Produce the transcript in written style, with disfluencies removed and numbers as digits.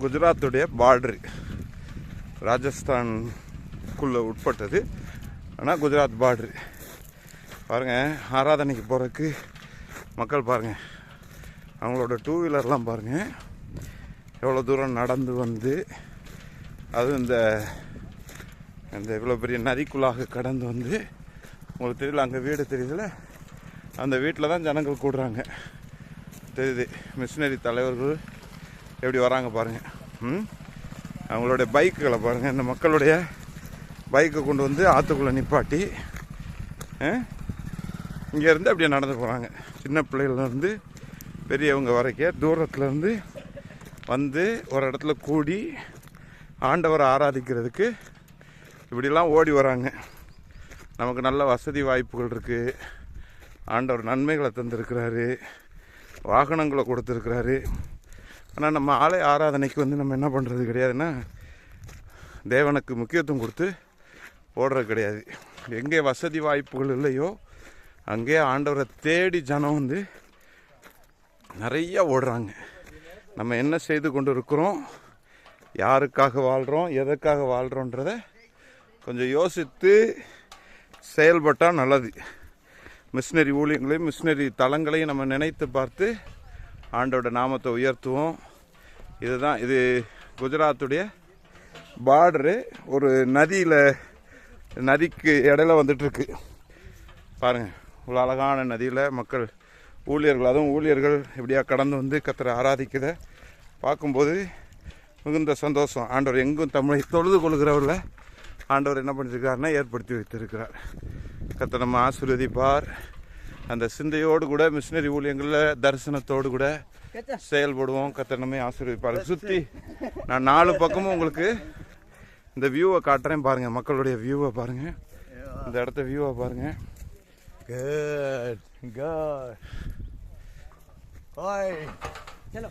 குஜராத்துடைய border, ராஜஸ்தானுக்குள்ளே உட்பட்டது. ஆனால் Gujarat border பாருங்கள். ஆராதனைக்கு போகிறதுக்கு மக்கள் பாருங்கள், அவங்களோட டூ வீலர்லாம் பாருங்கள் எவ்வளோ தூரம் நடந்து வந்து, அதுவும் இந்த இவ்வளோ பெரிய நதிக்குள்ளாக கடந்து வந்து, உங்களுக்கு தெரியல அங்கே வீடு தெரியுதுல, அந்த வீட்டில் தான் ஜனங்கள் கூடுறாங்க தெரியுது. மிஷினரி தலைவர்கள் எப்படி வராங்க பாருங்கள். அவங்களுடைய பைக்குகளை பாருங்கள், இந்த மக்களுடைய பைக்கை கொண்டு வந்து ஆற்றுக்குள்ளே நிப்பாட்டி இங்கேருந்து அப்படியே நடந்து போகிறாங்க. சின்ன பிள்ளைகள்லேருந்து பெரியவங்க வரைக்கும் தூரத்துலேருந்து வந்து ஒரு இடத்துல கூடி ஆண்டவரை ஆராதிக்கிறதுக்கு இப்படிலாம் ஓடி வராங்க. நமக்கு நல்ல வசதி வாய்ப்புகள் இருக்குது, ஆண்டவர் நன்மைகளை தந்திருக்கிறாரு, வாகனங்களை கொடுத்துருக்கிறாரு. ஆனால் நம்ம ஆலய ஆராதனைக்கு வந்து நம்ம என்ன பண்ணுறது கிடையாதுன்னா, தேவனுக்கு முக்கியத்துவம் கொடுத்து ஓடுறது கிடையாது. எங்கே வசதி வாய்ப்புகள் இல்லையோ அங்கே ஆண்டவரை தேடி ஜனம் வந்து நிறைய ஓடுறாங்க. நம்ம என்ன செய்து கொண்டு இருக்கிறோம், யாருக்காக வாழ்கிறோம், எதற்காக வாழ்கிறோன்றத கொஞ்சம் யோசித்து செயல்பட்டால் நல்லது. மிஷினரி ஊழியங்களையும் மிஷினரி தலங்களையும் நம்ம நினைத்து பார்த்து ஆண்டோட நாமத்தை உயர்த்துவோம். இதுதான் இது குஜராத்துடைய பார்டரு. ஒரு நதிக்கு இடையில வந்துட்டுருக்கு பாருங்கள். இவ்வளோ அழகான நதியில் மக்கள் ஊழியர்கள், அதுவும் ஊழியர்கள் இப்படியா கடந்து வந்து கர்த்தரை ஆராதிக்கிறத பார்க்கும்போது மிகுந்த சந்தோஷம். ஆண்டவர் எங்கும் தமிழை தொழுது கொள்கிறவர்களை ஆண்டவர் என்ன பண்ணியிருக்காருன்னா ஏற்படுத்தி வைத்திருக்கிறார். கர்த்தர் நம்ம ஆசீர்வதிப்பார். அந்த சிந்தையோடு கூட மிஷினரி ஊழியங்களில் தரிசனத்தோடு கூட செயல்படுவோம். கர்த்தர் நம்மை ஆசீர்வதிப்பார். சுற்றி நான் 4 பக்கமும் உங்களுக்கு இந்த வியூவை காட்டுறேன் பாருங்கள். மக்களுடைய வியூவை பாருங்கள், இந்த இடத்த வியூவை பாருங்கள். Good. Oi. Chalo.